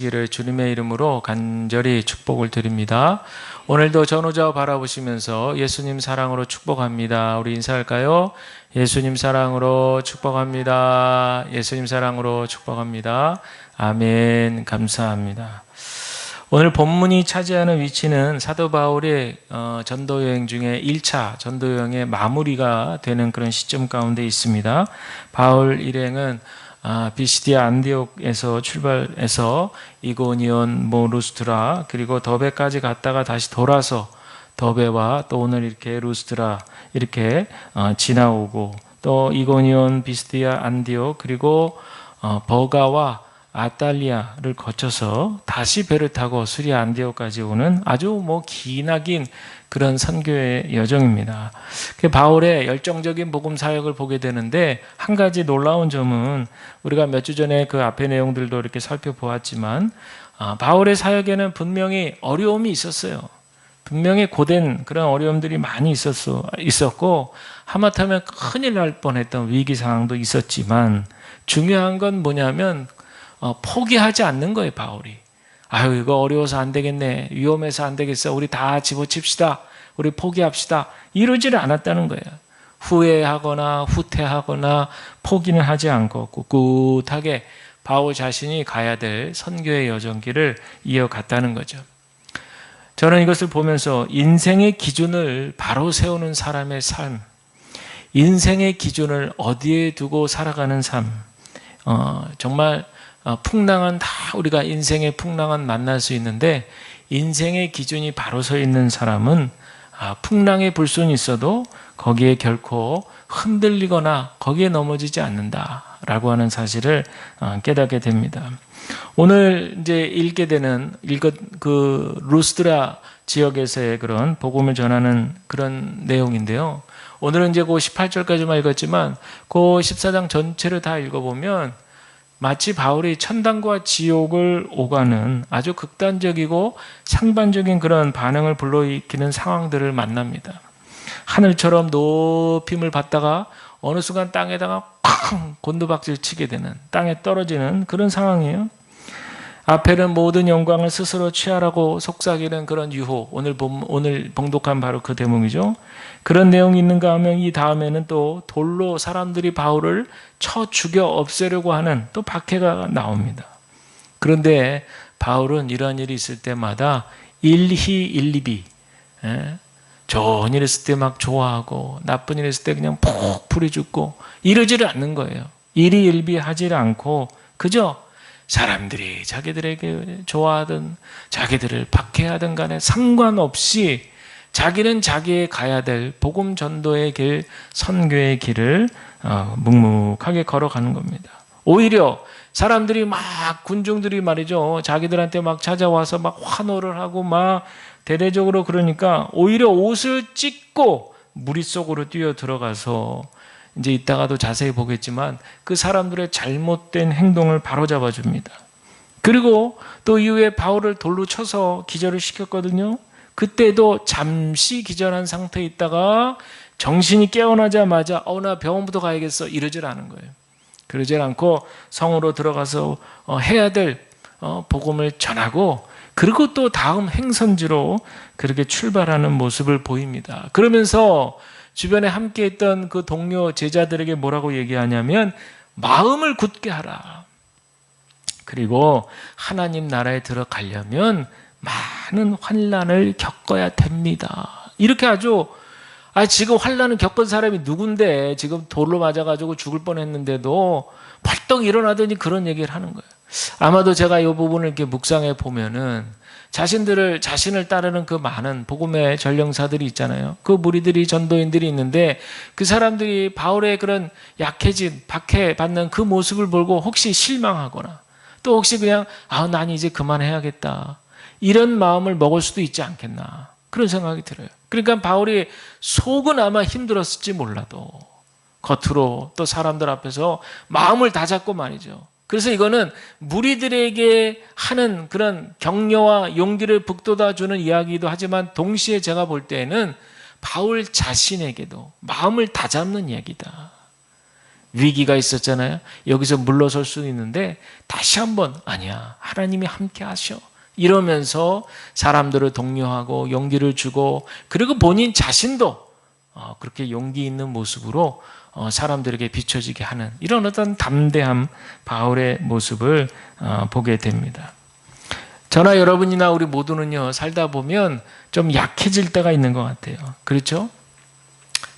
이를 주님의 이름으로 간절히 축복을 드립니다. 오늘도 전우좌우 바라보시면서 예수님 사랑으로 축복합니다. 우리 인사할까요? 예수님 사랑으로 축복합니다. 예수님 사랑으로 축복합니다. 아멘. 감사합니다. 오늘 본문이 차지하는 위치는 사도 바울의 전도여행 중에 1차 전도여행의 마무리가 되는 그런 시점 가운데 있습니다. 바울 일행은 비시디아 안디옥에서 출발해서 이고니온, 루스트라 그리고 더베까지 갔다가 다시 돌아서 더베와 또 오늘 이렇게 루스트라 이렇게 지나오고 또 이고니온, 비시디아 안디옥 그리고 버가와 아탈리아를 거쳐서 다시 배를 타고 수리아 안디옥까지 오는 아주 기나긴 그런 선교의 여정입니다. 바울의 열정적인 복음 사역을 보게 되는데 한 가지 놀라운 점은 우리가 몇 주 전에 그 앞의 내용들도 이렇게 살펴보았지만 바울의 사역에는 분명히 어려움이 있었어요. 분명히 고된 그런 어려움들이 많이 있었고 하마터면 큰일 날 뻔했던 위기 상황도 있었지만 중요한 건 뭐냐면 포기하지 않는 거예요. 바울이 이거 어려워서 안 되겠네, 위험해서 안 되겠어, 우리 다 집어칩시다, 우리 포기합시다, 이러지를 않았다는 거예요. 후회하거나 후퇴하거나 포기는 하지 않고 꿋꿋하게 바울 자신이 가야 될 선교의 여정길을 이어갔다는 거죠. 저는 이것을 보면서 인생의 기준을 바로 세우는 사람의 삶, 인생의 기준을 어디에 두고 살아가는 삶, 정말 풍랑은 다 우리가 인생의 풍랑은 만날 수 있는데 인생의 기준이 바로 서 있는 사람은 풍랑의 불순이 있어도 거기에 결코 흔들리거나 거기에 넘어지지 않는다라고 하는 사실을 깨닫게 됩니다. 오늘 이제 읽게 되는 그 루스드라 지역에서의 그런 복음을 전하는 그런 내용인데요. 오늘은 이제 그 18절까지만 읽었지만 그 14장 전체를 다 읽어보면 마치 바울이 천당과 지옥을 오가는 아주 극단적이고 상반적인 그런 반응을 불러일으키는 상황들을 만납니다. 하늘처럼 높임을 받다가 어느 순간 땅에다가 쾅 곤두박질 치게 되는, 땅에 떨어지는 그런 상황이에요. 앞에는 모든 영광을 스스로 취하라고 속삭이는 그런 유혹, 오늘 봉독한 바로 그 대목이죠. 그런 내용이 있는가 하면 이 다음에는 또 돌로 사람들이 바울을 쳐 죽여 없애려고 하는 또 박해가 나옵니다. 그런데 바울은 이러한 일이 있을 때마다 일희일비비, 좋은 일 있을 때 막 좋아하고 나쁜 일 있을 때 그냥 푹 풀이 죽고 이러지를 않는 거예요. 일희일비하지를 않고 그저 사람들이 자기들에게 좋아하든 자기들을 박해하든 간에 상관없이 자기는 자기의 가야 될 복음 전도의 길, 선교의 길을 묵묵하게 걸어가는 겁니다. 오히려 사람들이 군중들이 말이죠, 자기들한테 막 찾아와서 막 환호를 하고 막 대대적으로 그러니까 오히려 옷을 찢고 무리 속으로 뛰어 들어가서 이제 이따가도 자세히 보겠지만 그 사람들의 잘못된 행동을 바로잡아 줍니다. 그리고 또 이후에 바울을 돌로 쳐서 기절을 시켰거든요. 그때도 잠시 기절한 상태에 있다가 정신이 깨어나자마자 나 병원부터 가야겠어 이러질 않은 거예요. 그러질 않고 성으로 들어가서 해야 될 복음을 전하고 그리고 또 다음 행선지로 그렇게 출발하는 모습을 보입니다. 그러면서 주변에 함께 있던 그 동료 제자들에게 뭐라고 얘기하냐면 마음을 굳게 하라. 그리고 하나님 나라에 들어가려면 많은 환난을 겪어야 됩니다. 이렇게 아주 지금 환난을 겪은 사람이 누군데 지금 돌로 맞아가지고 죽을 뻔했는데도 벌떡 일어나더니 그런 얘기를 하는 거예요. 아마도 제가 이 부분을 이렇게 묵상해 보면은 자신을 따르는 그 많은 복음의 전령사들이 있잖아요. 그 무리들이 전도인들이 있는데 그 사람들이 바울의 그런 약해진 박해받는 그 모습을 보고 혹시 실망하거나 또 혹시 그냥 난 이제 그만해야겠다 이런 마음을 먹을 수도 있지 않겠나 그런 생각이 들어요. 그러니까 바울이 속은 아마 힘들었을지 몰라도 겉으로 또 사람들 앞에서 마음을 다잡고 말이죠. 그래서 이거는 무리들에게 하는 그런 격려와 용기를 북돋아주는 이야기이기도 하지만 동시에 제가 볼 때에는 바울 자신에게도 마음을 다잡는 이야기다. 위기가 있었잖아요. 여기서 물러설 수 있는데 다시 한번 아니야, 하나님이 함께 하셔 이러면서 사람들을 독려하고 용기를 주고, 그리고 본인 자신도 그렇게 용기 있는 모습으로 사람들에게 비춰지게 하는 이런 어떤 담대함, 바울의 모습을 보게 됩니다. 저나 여러분이나 우리 모두는요, 살다 보면 좀 약해질 때가 있는 것 같아요. 그렇죠?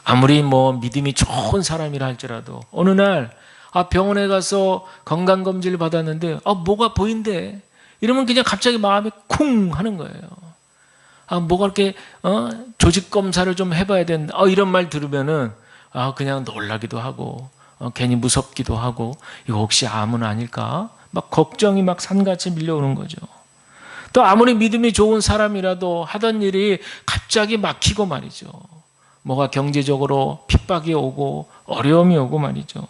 아무리 믿음이 좋은 사람이라 할지라도 어느 날 병원에 가서 건강검진을 받았는데 뭐가 보인대 이러면 그냥 갑자기 마음이 쿵 하는 거예요. 뭐가 이렇게 조직검사를 좀 해봐야 된다 이런 말 들으면은 그냥 놀라기도 하고 괜히 무섭기도 하고, 이거 혹시 암은 아닐까 막 걱정이 막 산같이 밀려오는 거죠. 또 아무리 믿음이 좋은 사람이라도 하던 일이 갑자기 막히고 말이죠. 뭐가 경제적으로 핍박이 오고 어려움이 오고 말이죠.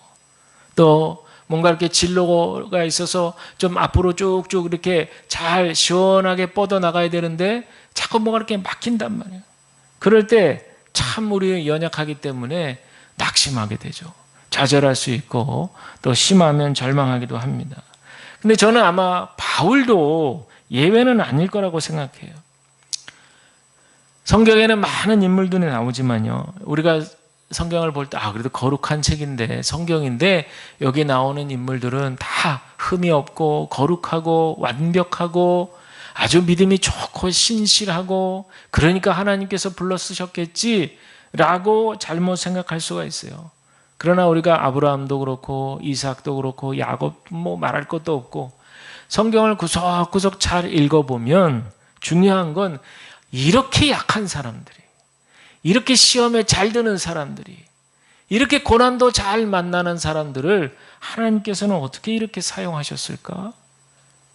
또 뭔가 이렇게 진로가 있어서 좀 앞으로 쭉쭉 이렇게 잘 시원하게 뻗어나가야 되는데 자꾸 뭐가 이렇게 막힌단 말이에요. 그럴 때 참 우리 연약하기 때문에 낙심하게 되죠. 좌절할 수 있고 또 심하면 절망하기도 합니다. 근데 저는 아마 바울도 예외는 아닐 거라고 생각해요. 성경에는 많은 인물들이 나오지만요, 우리가 성경을 볼 때 그래도 거룩한 책인데, 성경인데 여기 나오는 인물들은 다 흠이 없고 거룩하고 완벽하고 아주 믿음이 좋고 신실하고, 그러니까 하나님께서 불러 쓰셨겠지라고 잘못 생각할 수가 있어요. 그러나 우리가 아브라함도 그렇고 이삭도 그렇고 야곱 말할 것도 없고, 성경을 구석구석 잘 읽어보면 중요한 건 이렇게 약한 사람들이, 이렇게 시험에 잘 드는 사람들이, 이렇게 고난도 잘 만나는 사람들을 하나님께서는 어떻게 이렇게 사용하셨을까?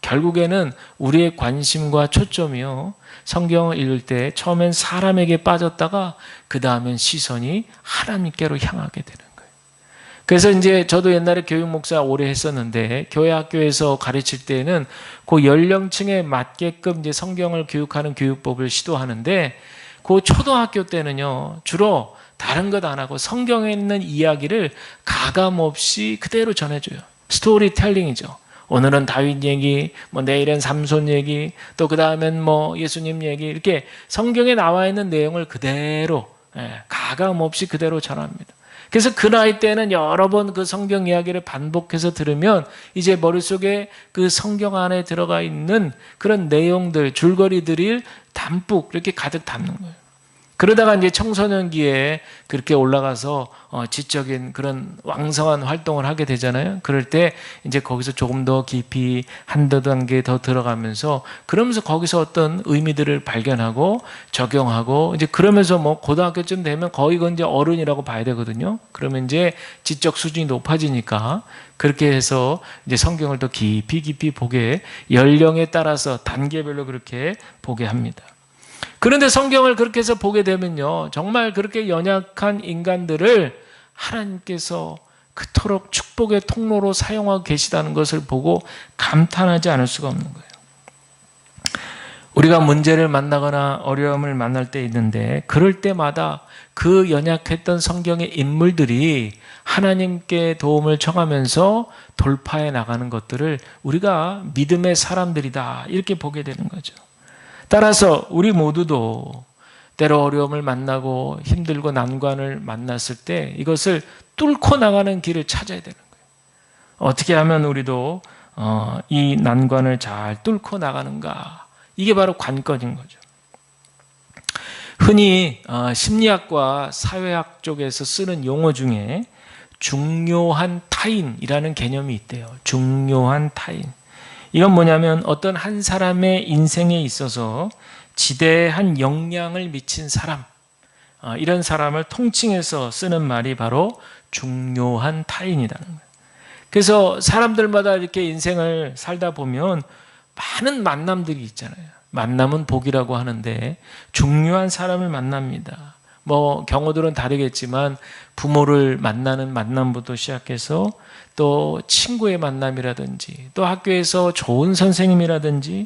결국에는 우리의 관심과 초점이요, 성경을 읽을 때 처음엔 사람에게 빠졌다가 그 다음엔 시선이 하나님께로 향하게 되는 거예요. 그래서 이제 저도 옛날에 교육 목사 오래 했었는데, 교회 학교에서 가르칠 때는 그 연령층에 맞게끔 이제 성경을 교육하는 교육법을 시도하는데, 그 초등학교 때는요, 주로 다른 것 안 하고 성경에 있는 이야기를 가감없이 그대로 전해줘요. 스토리텔링이죠. 오늘은 다윗 얘기, 내일은 삼손 얘기, 또 그 다음엔 예수님 얘기, 이렇게 성경에 나와 있는 내용을 그대로 가감없이 그대로 전합니다. 그래서 그 나이 때는 여러 번 그 성경 이야기를 반복해서 들으면 이제 머릿속에 그 성경 안에 들어가 있는 그런 내용들, 줄거리들이 담뿍 이렇게 가득 담는 거예요. 그러다가 이제 청소년기에 그렇게 올라가서 지적인 그런 왕성한 활동을 하게 되잖아요. 그럴 때 이제 거기서 조금 더 깊이 한두 단계 더 들어가면서, 그러면서 거기서 어떤 의미들을 발견하고 적용하고, 이제 그러면서 고등학교쯤 되면 거의 이제 어른이라고 봐야 되거든요. 그러면 이제 지적 수준이 높아지니까 그렇게 해서 이제 성경을 더 깊이 보게, 연령에 따라서 단계별로 그렇게 보게 합니다. 그런데 성경을 그렇게 해서 보게 되면요, 정말 그렇게 연약한 인간들을 하나님께서 그토록 축복의 통로로 사용하고 계시다는 것을 보고 감탄하지 않을 수가 없는 거예요. 우리가 문제를 만나거나 어려움을 만날 때 있는데, 그럴 때마다 그 연약했던 성경의 인물들이 하나님께 도움을 청하면서 돌파해 나가는 것들을 우리가 믿음의 사람들이다 이렇게 보게 되는 거죠. 따라서 우리 모두도 때로 어려움을 만나고 힘들고 난관을 만났을 때 이것을 뚫고 나가는 길을 찾아야 되는 거예요. 어떻게 하면 우리도 이 난관을 잘 뚫고 나가는가, 이게 바로 관건인 거죠. 흔히 심리학과 사회학 쪽에서 쓰는 용어 중에 중요한 타인이라는 개념이 있대요. 중요한 타인. 이건 뭐냐면 어떤 한 사람의 인생에 있어서 지대한 영향을 미친 사람, 이런 사람을 통칭해서 쓰는 말이 바로 중요한 타인이라는 거예요. 그래서 사람들마다 이렇게 인생을 살다 보면 많은 만남들이 있잖아요. 만남은 복이라고 하는데 중요한 사람을 만납니다. 경우들은 다르겠지만 부모를 만나는 만남부터 시작해서 또 친구의 만남이라든지, 또 학교에서 좋은 선생님이라든지,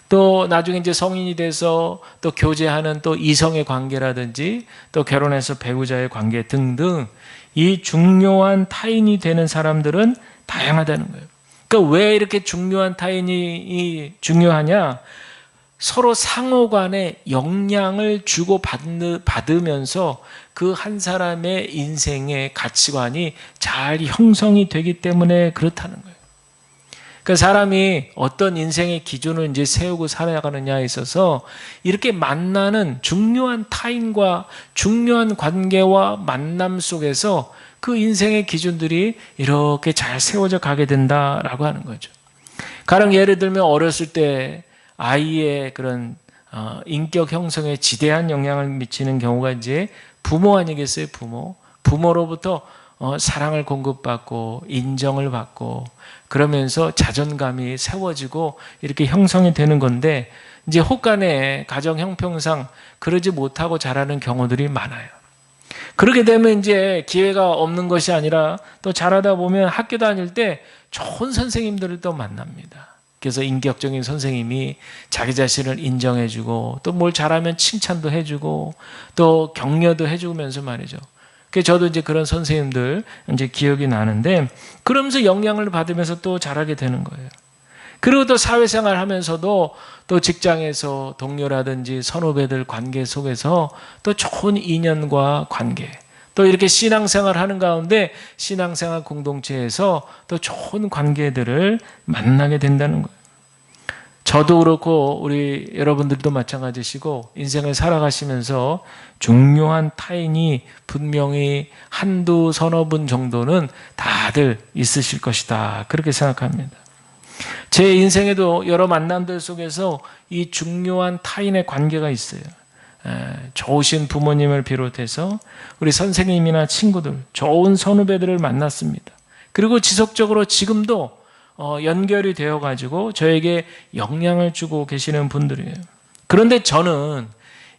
또 나중에 이제 성인이 돼서 또 교제하는 또 이성의 관계라든지, 또 결혼해서 배우자의 관계 등등, 이 중요한 타인이 되는 사람들은 다양하다는 거예요. 그러니까 왜 이렇게 중요한 타인이 중요하냐? 서로 상호 간에 영향을 주고 받으면서 그 한 사람의 인생의 가치관이 잘 형성이 되기 때문에 그렇다는 거예요. 그러니까 사람이 어떤 인생의 기준을 이제 세우고 살아가느냐에 있어서 이렇게 만나는 중요한 타인과 중요한 관계와 만남 속에서 그 인생의 기준들이 이렇게 잘 세워져 가게 된다라고 하는 거죠. 가령 예를 들면 어렸을 때 아이의 그런 인격 형성에 지대한 영향을 미치는 경우가 이제 부모 아니겠어요? 부모로부터 사랑을 공급받고 인정을 받고 그러면서 자존감이 세워지고 이렇게 형성이 되는 건데, 이제 혹간에 가정 형평상 그러지 못하고 자라는 경우들이 많아요. 그렇게 되면 이제 기회가 없는 것이 아니라 또 자라다 보면 학교 다닐 때 좋은 선생님들을 또 만납니다. 그래서 인격적인 선생님이 자기 자신을 인정해주고 또 뭘 잘하면 칭찬도 해주고 또 격려도 해주면서 말이죠. 그래서 저도 이제 그런 선생님들 이제 기억이 나는데, 그러면서 영향을 받으면서 또 자라게 되는 거예요. 그리고 또 사회생활 하면서도 또 직장에서 동료라든지 선후배들 관계 속에서 또 좋은 인연과 관계, 또 이렇게 신앙생활 하는 가운데 신앙생활 공동체에서 또 좋은 관계들을 만나게 된다는 거예요. 저도 그렇고 우리 여러분들도 마찬가지시고 인생을 살아가시면서 중요한 타인이 분명히 한두 서너 분 정도는 다들 있으실 것이다, 그렇게 생각합니다. 제 인생에도 여러 만남들 속에서 이 중요한 타인의 관계가 있어요. 좋으신 부모님을 비롯해서 우리 선생님이나 친구들, 좋은 선후배들을 만났습니다. 그리고 지속적으로 지금도 연결이 되어가지고 저에게 영향을 주고 계시는 분들이에요. 그런데 저는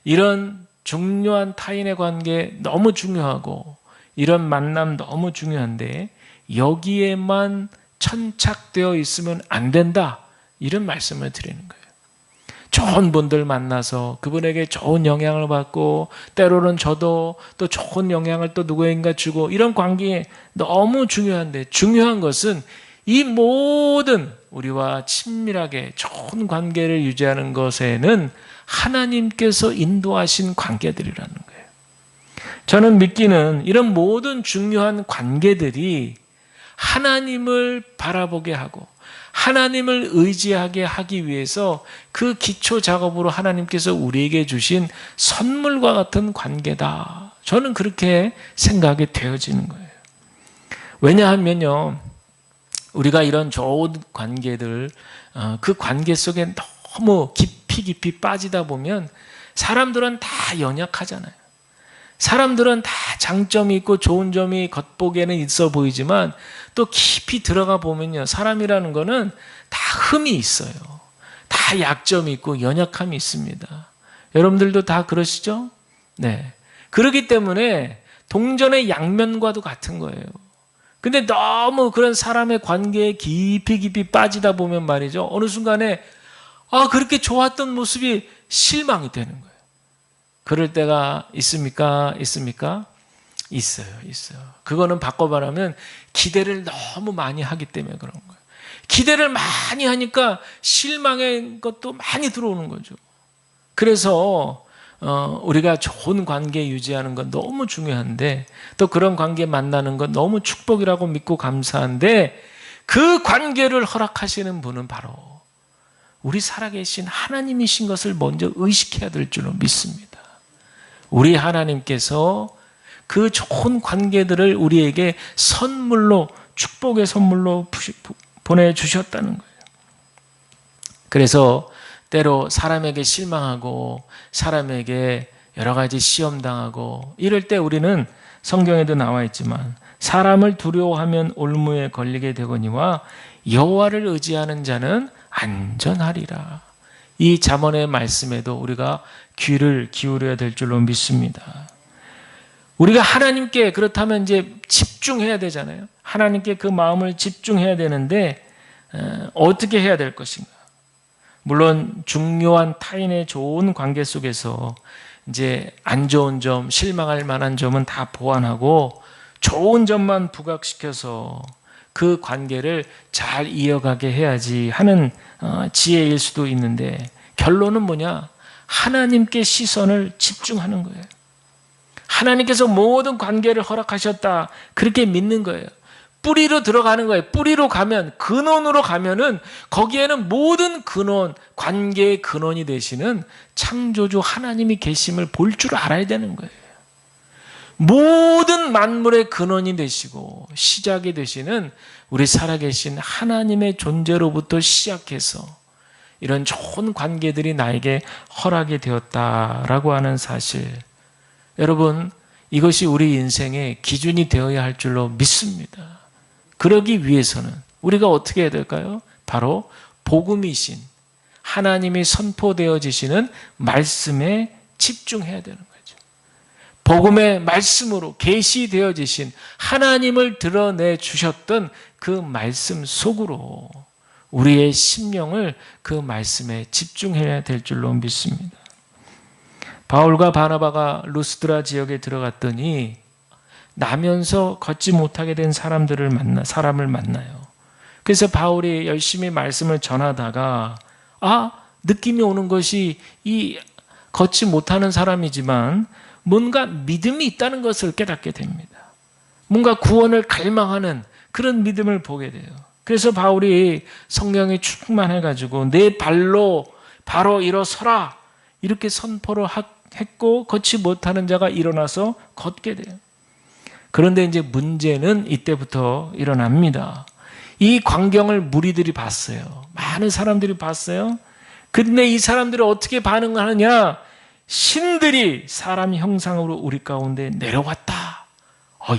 이런 중요한 타인의 관계 너무 중요하고 이런 만남 너무 중요한데 여기에만 천착되어 있으면 안 된다, 이런 말씀을 드리는 거예요. 좋은 분들 만나서 그분에게 좋은 영향을 받고 때로는 저도 또 좋은 영향을 또 누구인가 주고, 이런 관계 너무 중요한데, 중요한 것은 이 모든 우리와 친밀하게 좋은 관계를 유지하는 것에는 하나님께서 인도하신 관계들이라는 거예요. 저는 믿기는 이런 모든 중요한 관계들이 하나님을 바라보게 하고 하나님을 의지하게 하기 위해서 그 기초 작업으로 하나님께서 우리에게 주신 선물과 같은 관계다, 저는 그렇게 생각이 되어지는 거예요. 왜냐하면요, 우리가 이런 좋은 관계들, 그 관계 속에 너무 깊이 빠지다 보면 사람들은 다 연약하잖아요. 사람들은 다 장점이 있고 좋은 점이 겉보기에는 있어 보이지만 또 깊이 들어가 보면요, 사람이라는 거는 다 흠이 있어요. 다 약점이 있고 연약함이 있습니다. 여러분들도 다 그러시죠? 네. 그렇기 때문에 동전의 양면과도 같은 거예요. 근데 너무 그런 사람의 관계에 깊이 빠지다 보면 말이죠, 어느 순간에 그렇게 좋았던 모습이 실망이 되는 거예요. 그럴 때가 있습니까? 있어요. 그거는 바꿔 말하면 기대를 너무 많이 하기 때문에 그런 거예요. 기대를 많이 하니까 실망의 것도 많이 들어오는 거죠. 그래서 우리가 좋은 관계 유지하는 건 너무 중요한데, 또 그런 관계 만나는 건 너무 축복이라고 믿고 감사한데, 그 관계를 허락하시는 분은 바로 우리 살아계신 하나님이신 것을 먼저 의식해야 될 줄로 믿습니다. 우리 하나님께서 그 좋은 관계들을 우리에게 선물로, 축복의 선물로 보내주셨다는 거예요. 그래서 때로 사람에게 실망하고 사람에게 여러 가지 시험당하고 이럴 때 우리는, 성경에도 나와 있지만 사람을 두려워하면 올무에 걸리게 되거니와 여호와를 의지하는 자는 안전하리라. 이 잠언의 말씀에도 우리가 귀를 기울여야 될 줄로 믿습니다. 우리가 하나님께, 그렇다면 이제 집중해야 되잖아요. 하나님께 그 마음을 집중해야 되는데 어떻게 해야 될 것인가? 물론 중요한 타인의 좋은 관계 속에서 이제 안 좋은 점, 실망할 만한 점은 다 보완하고 좋은 점만 부각시켜서 그 관계를 잘 이어가게 해야지 하는 지혜일 수도 있는데, 결론은 뭐냐? 하나님께 시선을 집중하는 거예요. 하나님께서 모든 관계를 허락하셨다, 그렇게 믿는 거예요. 뿌리로 들어가는 거예요. 뿌리로 가면, 근원으로 가면은 거기에는 모든 근원, 관계의 근원이 되시는 창조주 하나님이 계심을 볼 줄 알아야 되는 거예요. 모든 만물의 근원이 되시고 시작이 되시는 우리 살아계신 하나님의 존재로부터 시작해서 이런 좋은 관계들이 나에게 허락이 되었다라고 하는 사실, 여러분, 이것이 우리 인생의 기준이 되어야 할 줄로 믿습니다. 그러기 위해서는 우리가 어떻게 해야 될까요? 바로 복음이신 하나님이 선포되어지시는 말씀에 집중해야 되는 거죠. 복음의 말씀으로 계시되어지신 하나님을 드러내 주셨던 그 말씀 속으로 우리의 심령을 그 말씀에 집중해야 될 줄로 믿습니다. 바울과 바나바가 루스드라 지역에 들어갔더니 나면서 걷지 못하게 된 사람을 만나요. 그래서 바울이 열심히 말씀을 전하다가 느낌이 오는 것이 이 걷지 못하는 사람이지만 뭔가 믿음이 있다는 것을 깨닫게 됩니다. 뭔가 구원을 갈망하는 그런 믿음을 보게 돼요. 그래서 바울이 성령이 충만해가지고 내 발로 바로 일어서라, 이렇게 선포를 했고 걷지 못하는 자가 일어나서 걷게 돼요. 그런데 이제 문제는 이때부터 일어납니다. 이 광경을 무리들이 봤어요. 많은 사람들이 봤어요. 근데 이 사람들이 어떻게 반응하느냐? 신들이 사람 형상으로 우리 가운데 내려왔다,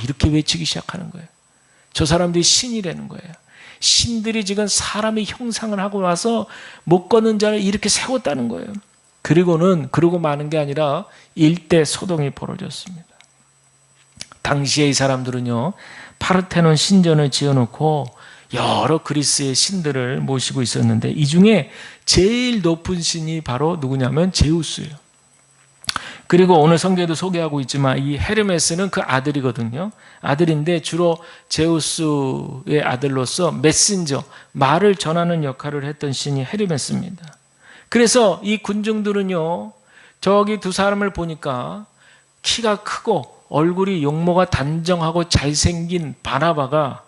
이렇게 외치기 시작하는 거예요. 저 사람들이 신이라는 거예요. 신들이 지금 사람의 형상을 하고 와서 못 걷는 자를 이렇게 세웠다는 거예요. 그러고 마는 게 아니라 일대 소동이 벌어졌습니다. 당시에 이 사람들은요, 파르테논 신전을 지어놓고 여러 그리스의 신들을 모시고 있었는데 이 중에 제일 높은 신이 바로 누구냐면 제우스예요. 그리고 오늘 성경에도 소개하고 있지만 이 헤르메스는 그 아들이거든요. 아들인데 주로 제우스의 아들로서 메신저, 말을 전하는 역할을 했던 신이 헤르메스입니다. 그래서 이 군중들은요, 저기 두 사람을 보니까 키가 크고 얼굴이 용모가 단정하고 잘생긴 바나바가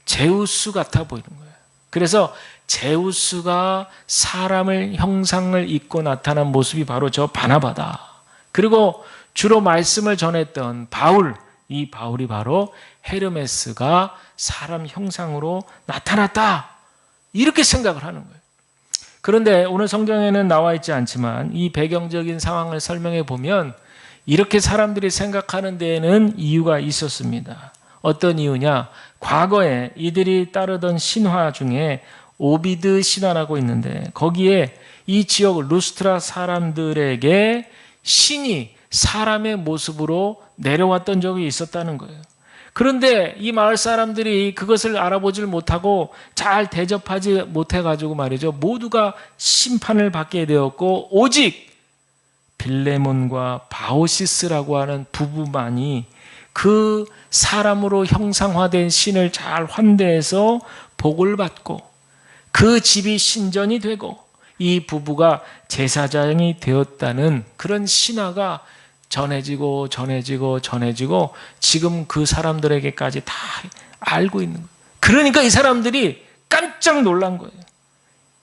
제우스 같아 보이는 거예요. 그래서 제우스가 사람을 형상을 입고 나타난 모습이 바로 저 바나바다. 그리고 주로 말씀을 전했던 이 바울이 바로 헤르메스가 사람 형상으로 나타났다, 이렇게 생각을 하는 거예요. 그런데 오늘 성경에는 나와 있지 않지만 이 배경적인 상황을 설명해 보면 이렇게 사람들이 생각하는 데에는 이유가 있었습니다. 어떤 이유냐? 과거에 이들이 따르던 신화 중에 오비드 신화라고 있는데 거기에 이 지역 루스트라 사람들에게 신이 사람의 모습으로 내려왔던 적이 있었다는 거예요. 그런데 이 마을 사람들이 그것을 알아보질 못하고 잘 대접하지 못해가지고 말이죠, 모두가 심판을 받게 되었고 오직 빌레몬과 바오시스라고 하는 부부만이 그 사람으로 형상화된 신을 잘 환대해서 복을 받고 그 집이 신전이 되고 이 부부가 제사장이 되었다는 그런 신화가 전해지고 지금 그 사람들에게까지 다 알고 있는 거예요. 그러니까 이 사람들이 깜짝 놀란 거예요.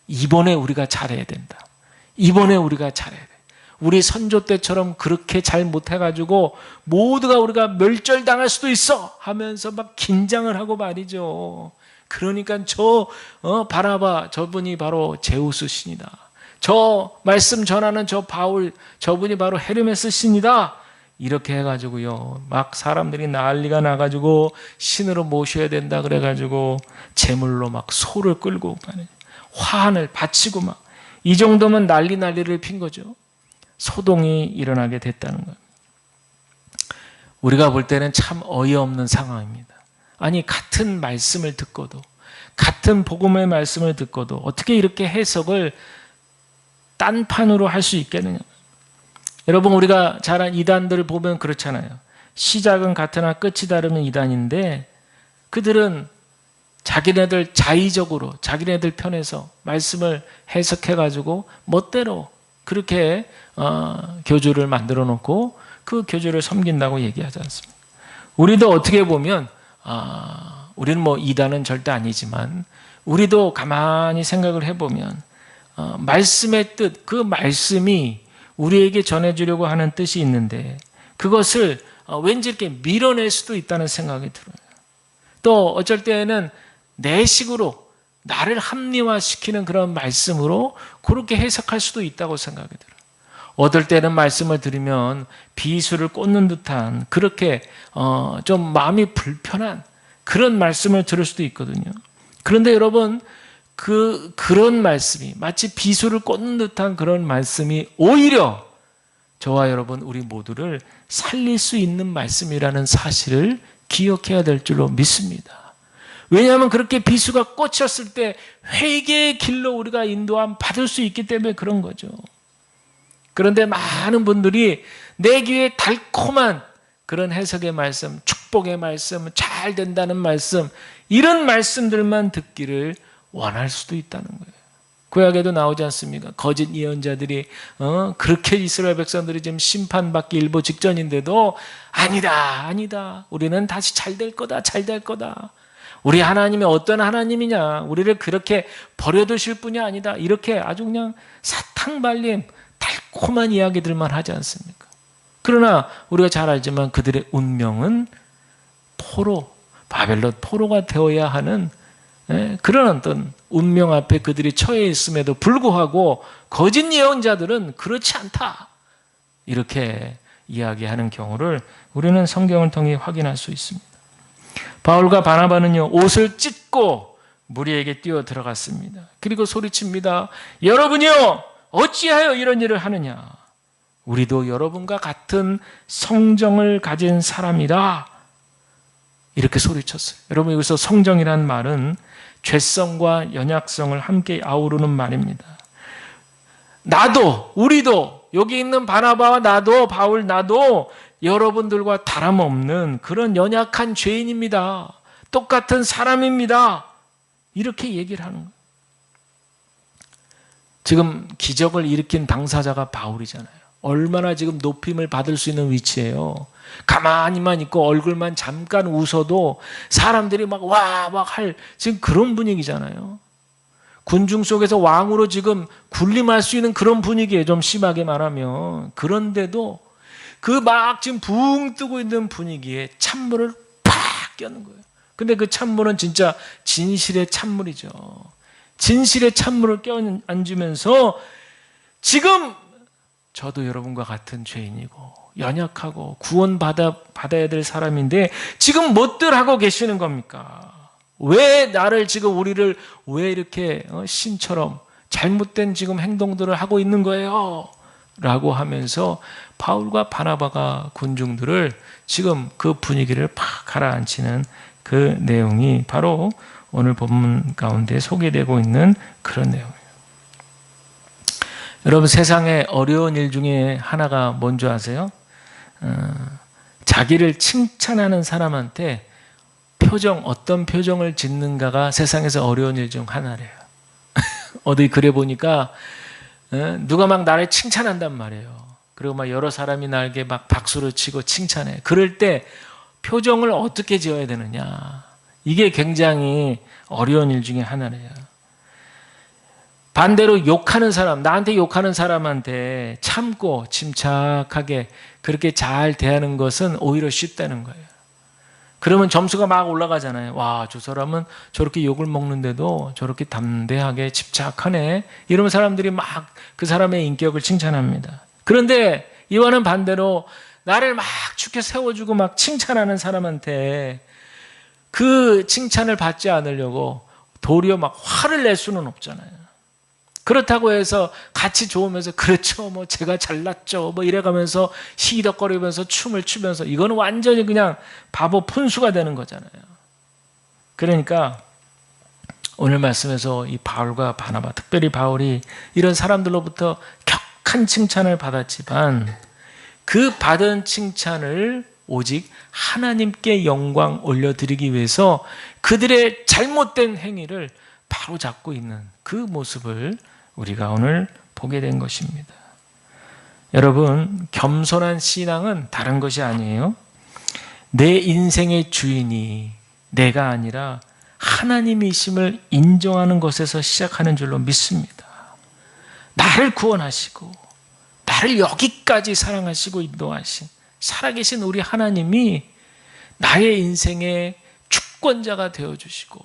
이번에 우리가 잘해야 된다. 이번에 우리가 잘해야 돼. 우리 선조 때처럼 그렇게 잘 못해가지고 모두가 우리가 멸절당할 수도 있어 하면서 막 긴장을 하고 말이죠. 그러니까 바나바, 저분이 바로 제우스 신이다. 저 말씀 전하는 저 바울, 저분이 바로 헤르메스 신이다. 이렇게 해가지고요, 막 사람들이 난리가 나가지고 신으로 모셔야 된다 그래가지고 제물로 막 소를 끌고 화환을 바치고 막 이 정도면 난리를 핀 거죠. 소동이 일어나게 됐다는 거예요. 우리가 볼 때는 참 어이없는 상황입니다. 아니, 같은 말씀을 듣고도, 같은 복음의 말씀을 듣고도 어떻게 이렇게 해석을 딴판으로 할 수 있겠느냐. 여러분, 우리가 잘 아는 이단들을 보면 그렇잖아요. 시작은 같으나 끝이 다르면 이단인데 그들은 자기네들 자의적으로 자기네들 편에서 말씀을 해석해가지고 멋대로 그렇게 교주를 만들어 놓고 그 교주를 섬긴다고 얘기하지 않습니까? 우리도 어떻게 보면 우리는 뭐 이단은 절대 아니지만 우리도 가만히 생각을 해보면 말씀의 뜻, 그 말씀이 우리에게 전해주려고 하는 뜻이 있는데 그것을 왠지 이렇게 밀어낼 수도 있다는 생각이 들어요. 또 어쩔 때에는 내 식으로 나를 합리화시키는 그런 말씀으로 그렇게 해석할 수도 있다고 생각이 들어요. 어떨 때는 말씀을 들으면 비수를 꽂는 듯한 그렇게 좀 마음이 불편한 그런 말씀을 들을 수도 있거든요. 그런데 여러분 그런 말씀이 마치 비수를 꽂는 듯한 그런 말씀이 오히려 저와 여러분 우리 모두를 살릴 수 있는 말씀이라는 사실을 기억해야 될 줄로 믿습니다. 왜냐하면 그렇게 비수가 꽂혔을 때 회개의 길로 우리가 인도함 받을 수 있기 때문에 그런 거죠. 그런데 많은 분들이 내 귀에 달콤한 그런 해석의 말씀, 축복의 말씀, 잘 된다는 말씀 이런 말씀들만 듣기를 원할 수도 있다는 거예요. 구약에도 나오지 않습니까? 거짓 예언자들이 그렇게 이스라엘 백성들이 지금 심판받기 일보 직전인데도 아니다. 우리는 다시 잘 될 거다. 잘 될 거다. 우리 하나님이 어떤 하나님이냐. 우리를 그렇게 버려두실 분이 아니다. 이렇게 아주 그냥 사탕 발림 달콤한 이야기들만 하지 않습니까? 그러나 우리가 잘 알지만 그들의 운명은 바벨론 포로가 되어야 하는 그런 어떤 운명 앞에 그들이 처해 있음에도 불구하고 거짓 예언자들은 그렇지 않다. 이렇게 이야기하는 경우를 우리는 성경을 통해 확인할 수 있습니다. 바울과 바나바는요, 옷을 찢고 무리에게 뛰어 들어갔습니다. 그리고 소리칩니다. 여러분이요, 어찌하여 이런 일을 하느냐? 우리도 여러분과 같은 성정을 가진 사람이다. 이렇게 소리쳤어요. 여러분, 여기서 성정이라는 말은 죄성과 연약성을 함께 아우르는 말입니다. 우리도, 여기 있는 바나바와 나도, 바울 나도 여러분들과 다름없는 그런 연약한 죄인입니다. 똑같은 사람입니다. 이렇게 얘기를 하는 거예요. 지금 기적을 일으킨 당사자가 바울이잖아요. 얼마나 지금 높임을 받을 수 있는 위치예요. 가만히만 있고 얼굴만 잠깐 웃어도 사람들이 막 할 지금 그런 분위기잖아요. 군중 속에서 왕으로 지금 군림할 수 있는 그런 분위기예요. 좀 심하게 말하면. 그런데도 그 막 지금 붕 뜨고 있는 분위기에 찬물을 팍 껴는 거예요. 근데 그 찬물은 진짜 진실의 찬물이죠. 진실의 찬물을 껴안으면서 지금 저도 여러분과 같은 죄인이고 연약하고 구원받아야 될 사람인데 지금 뭣들 하고 계시는 겁니까? 왜 나를 지금 우리를 왜 이렇게 신처럼 잘못된 지금 행동들을 하고 있는 거예요? 라고 하면서 바울과 바나바가 군중들을 지금 그 분위기를 팍 가라앉히는 그 내용이 바로 오늘 본문 가운데 소개되고 있는 그런 내용이에요. 여러분, 세상에 어려운 일 중에 하나가 뭔지 아세요? 자기를 칭찬하는 사람한테 어떤 표정을 짓는가가 세상에서 어려운 일 중 하나래요. 어디 글에 보니까 누가 막 나를 칭찬한단 말이에요. 그리고 막 여러 사람이 나에게 막 박수를 치고 칭찬해. 그럴 때 표정을 어떻게 지어야 되느냐. 이게 굉장히 어려운 일 중에 하나래요. 반대로 욕하는 사람, 나한테 욕하는 사람한테 참고 침착하게 그렇게 잘 대하는 것은 오히려 쉽다는 거예요. 그러면 점수가 막 올라가잖아요. 와, 저 사람은 저렇게 욕을 먹는데도 저렇게 담대하게 집착하네. 이러면 사람들이 막 그 사람의 인격을 칭찬합니다. 그런데 이와는 반대로 나를 막 축혀 세워주고 막 칭찬하는 사람한테 그 칭찬을 받지 않으려고 도리어 막 화를 낼 수는 없잖아요. 그렇다고 해서 같이 좋으면서 그렇죠, 뭐 제가 잘났죠, 뭐 이래가면서 시덕거리면서 춤을 추면서 이거는 완전히 그냥 바보 푼수가 되는 거잖아요. 그러니까 오늘 말씀에서 이 바울과 바나바, 특별히 바울이 이런 사람들로부터 격한 칭찬을 받았지만 그 받은 칭찬을 오직 하나님께 영광 올려드리기 위해서 그들의 잘못된 행위를 바로잡고 있는 그 모습을 우리가 오늘 보게 된 것입니다. 여러분, 겸손한 신앙은 다른 것이 아니에요. 내 인생의 주인이 내가 아니라 하나님이심을 인정하는 것에서 시작하는 줄로 믿습니다. 나를 구원하시고 나를 여기까지 사랑하시고 인도하신 살아계신 우리 하나님이 나의 인생의 주권자가 되어주시고,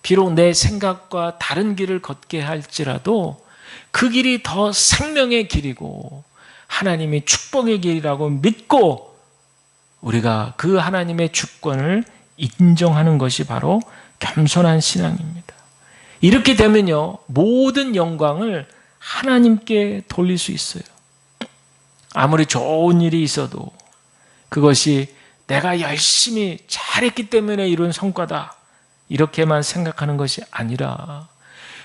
비록 내 생각과 다른 길을 걷게 할지라도 그 길이 더 생명의 길이고 하나님의 축복의 길이라고 믿고 우리가 그 하나님의 주권을 인정하는 것이 바로 겸손한 신앙입니다. 이렇게 되면요, 모든 영광을 하나님께 돌릴 수 있어요. 아무리 좋은 일이 있어도 그것이 내가 열심히 잘했기 때문에 이룬 성과다, 이렇게만 생각하는 것이 아니라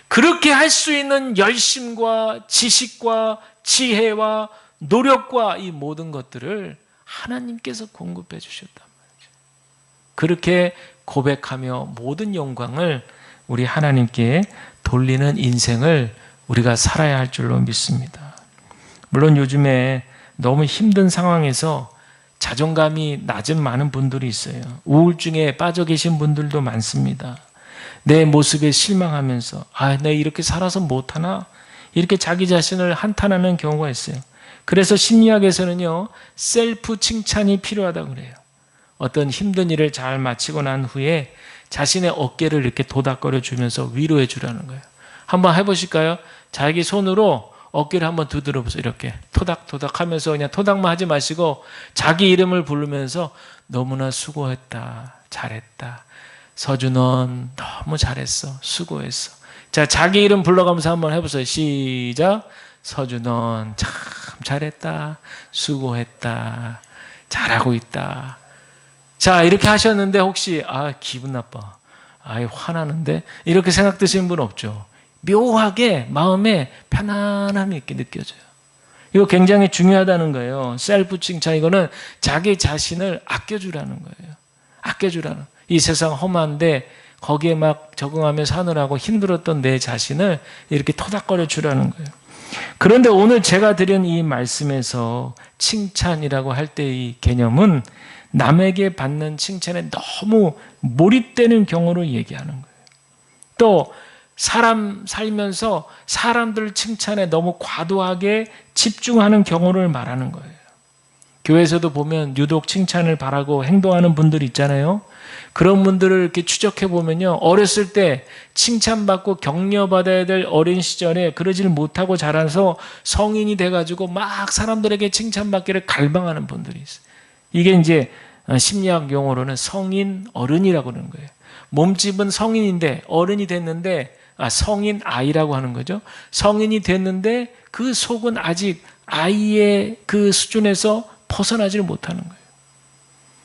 그렇게 할 수 있는 열심과 지식과 지혜와 노력과 이 모든 것들을 하나님께서 공급해 주셨단 말이죠. 그렇게 고백하며 모든 영광을 우리 하나님께 돌리는 인생을 우리가 살아야 할 줄로 믿습니다. 물론 요즘에 너무 힘든 상황에서 자존감이 낮은 많은 분들이 있어요. 우울증에 빠져 계신 분들도 많습니다. 내 모습에 실망하면서 내가 이렇게 살아서 못하나? 이렇게 자기 자신을 한탄하는 경우가 있어요. 그래서 심리학에서는요, 셀프 칭찬이 필요하다고 그래요. 어떤 힘든 일을 잘 마치고 난 후에 자신의 어깨를 이렇게 도닥거려 주면서 위로해 주라는 거예요. 한번 해보실까요? 자기 손으로 어깨를 한번 두드려 보세요. 이렇게 토닥토닥 하면서 그냥 토닥만 하지 마시고 자기 이름을 부르면서 너무나 수고했다, 잘했다, 서주 넌 너무 잘했어, 수고했어. 자, 자기 이름 불러가면서 한번 해보세요. 시작. 서주 넌 참 잘했다, 수고했다, 잘하고 있다. 자, 이렇게 하셨는데 혹시 기분 나빠, 화나는데, 이렇게 생각 드시는 분 없죠? 묘하게 마음에 편안함이 있게 느껴져요. 이거 굉장히 중요하다는 거예요. 셀프 칭찬, 이거는 자기 자신을 아껴주라는 거예요. 아껴주라는. 이 세상 험한데 거기에 막 적응하며 사느라고 힘들었던 내 자신을 이렇게 토닥거려 주라는 거예요. 그런데 오늘 제가 드린 이 말씀에서 칭찬이라고 할 때 이 개념은 남에게 받는 칭찬에 너무 몰입되는 경우를 얘기하는 거예요. 또 사람 살면서 사람들 칭찬에 너무 과도하게 집중하는 경우를 말하는 거예요. 교회에서도 보면 유독 칭찬을 바라고 행동하는 분들 있잖아요. 그런 분들을 이렇게 추적해 보면요, 어렸을 때 칭찬받고 격려받아야 될 어린 시절에 그러질 못하고 자라서 성인이 돼가지고 막 사람들에게 칭찬받기를 갈망하는 분들이 있어요. 이게 이제 심리학 용어로는 성인 어른이라고 그러는 거예요. 몸집은 성인인데 어른이 됐는데 성인 아이라고 하는 거죠. 성인이 됐는데 그 속은 아직 아이의 그 수준에서 벗어나지를 못하는 거예요.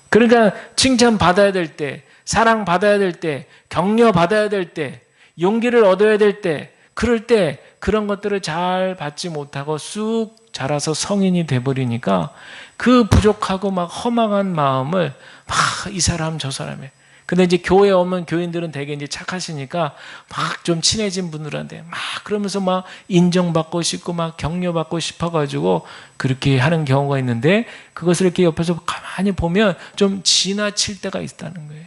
그러니까 칭찬 받아야 될 때, 사랑 받아야 될 때, 격려 받아야 될 때, 용기를 얻어야 될 때, 그럴 때 그런 것들을 잘 받지 못하고 쑥 자라서 성인이 돼버리니까 그 부족하고 막 허망한 마음을 막 이 사람 저 사람에. 근데 이제 교회에 오면 교인들은 되게 이제 착하시니까 막 좀 친해진 분들한테 막 그러면서 막 인정받고 싶고 막 격려받고 싶어가지고 그렇게 하는 경우가 있는데, 그것을 이렇게 옆에서 가만히 보면 좀 지나칠 때가 있다는 거예요.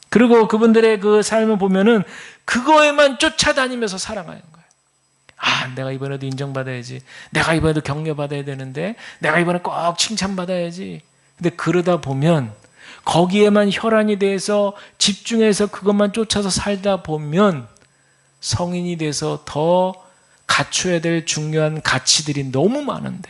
그리고 그분들의 그 삶을 보면은 그거에만 쫓아다니면서 살아가는 거예요. 내가 이번에도 인정받아야지. 내가 이번에도 격려받아야 되는데. 내가 이번에 꼭 칭찬받아야지. 근데 그러다 보면 거기에만 혈안이 돼서 집중해서 그것만 쫓아서 살다 보면 성인이 돼서 더 갖춰야 될 중요한 가치들이 너무 많은데,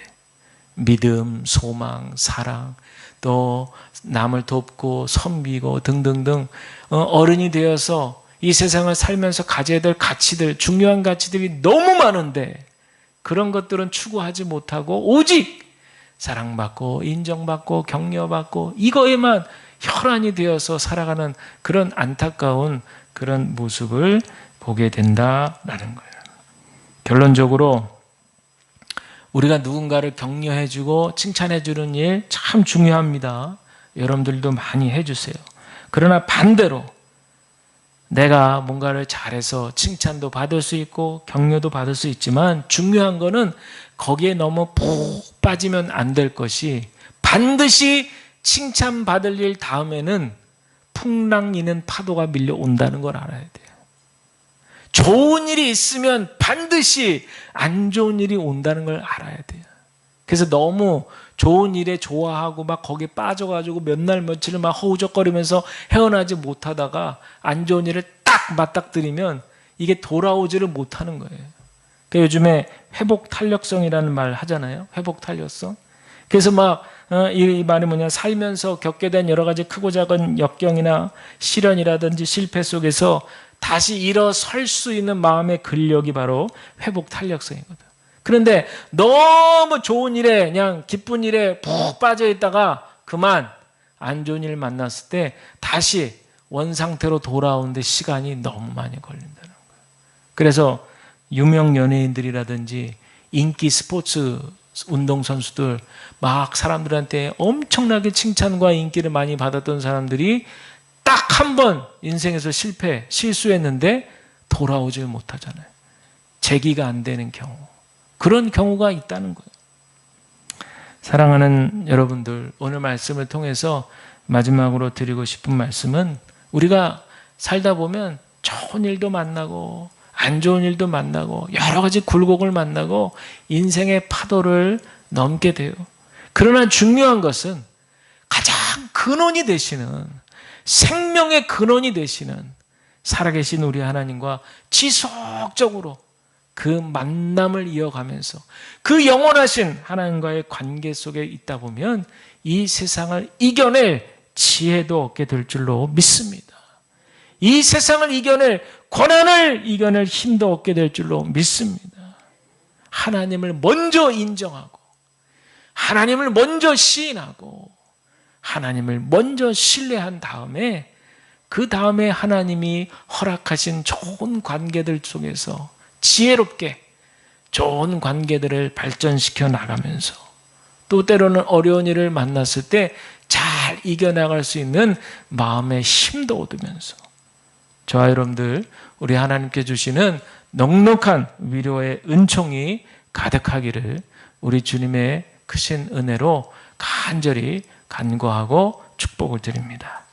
믿음, 소망, 사랑, 또 남을 돕고 섬기고 등등등 어른이 되어서 이 세상을 살면서 가져야 될 가치들, 중요한 가치들이 너무 많은데 그런 것들은 추구하지 못하고 오직 사랑받고 인정받고 격려받고 이거에만 혈안이 되어서 살아가는 그런 안타까운 그런 모습을 보게 된다라는 거예요. 결론적으로 우리가 누군가를 격려해주고 칭찬해주는 일 참 중요합니다. 여러분들도 많이 해주세요. 그러나 반대로 내가 뭔가를 잘해서 칭찬도 받을 수 있고 격려도 받을 수 있지만 중요한 거는 거기에 너무 푹 빠지면 안 될 것이 반드시 칭찬받을 일 다음에는 풍랑이는 파도가 밀려온다는 걸 알아야 돼요. 좋은 일이 있으면 반드시 안 좋은 일이 온다는 걸 알아야 돼요. 그래서 너무 좋은 일에 좋아하고 막 거기에 빠져가지고 몇 날 며칠을 막 허우적거리면서 헤어나지 못하다가 안 좋은 일을 딱 맞닥뜨리면 이게 돌아오지를 못하는 거예요. 그러니까 요즘에 회복 탄력성이라는 말 하잖아요. 회복 탄력성. 그래서 막 이 말이 뭐냐, 살면서 겪게 된 여러 가지 크고 작은 역경이나 시련이라든지 실패 속에서 다시 일어설 수 있는 마음의 근력이 바로 회복 탄력성이거든. 그런데 너무 좋은 일에 그냥 기쁜 일에 푹 빠져 있다가 그만 안 좋은 일 만났을 때 다시 원상태로 돌아오는데 시간이 너무 많이 걸린다는 거예요. 그래서 유명 연예인들이라든지 인기 스포츠 운동선수들 막 사람들한테 엄청나게 칭찬과 인기를 많이 받았던 사람들이 딱 한 번 인생에서 실수했는데 돌아오질 못하잖아요. 재기가 안 되는 경우. 그런 경우가 있다는 거예요. 사랑하는 여러분들, 오늘 말씀을 통해서 마지막으로 드리고 싶은 말씀은 우리가 살다 보면 좋은 일도 만나고 안 좋은 일도 만나고 여러 가지 굴곡을 만나고 인생의 파도를 넘게 돼요. 그러나 중요한 것은 가장 근원이 되시는, 생명의 근원이 되시는 살아계신 우리 하나님과 지속적으로 그 만남을 이어가면서 그 영원하신 하나님과의 관계 속에 있다 보면 이 세상을 이겨낼 지혜도 얻게 될 줄로 믿습니다. 이 세상을 이겨낼 권한을 이겨낼 힘도 얻게 될 줄로 믿습니다. 하나님을 먼저 인정하고 하나님을 먼저 시인하고 하나님을 먼저 신뢰한 다음에 그 다음에 하나님이 허락하신 좋은 관계들 속에서 지혜롭게 좋은 관계들을 발전시켜 나가면서 또 때로는 어려운 일을 만났을 때 잘 이겨나갈 수 있는 마음의 힘도 얻으면서 저와 여러분들 우리 하나님께 주시는 넉넉한 위로의 은총이 가득하기를 우리 주님의 크신 은혜로 간절히 간구하고 축복을 드립니다.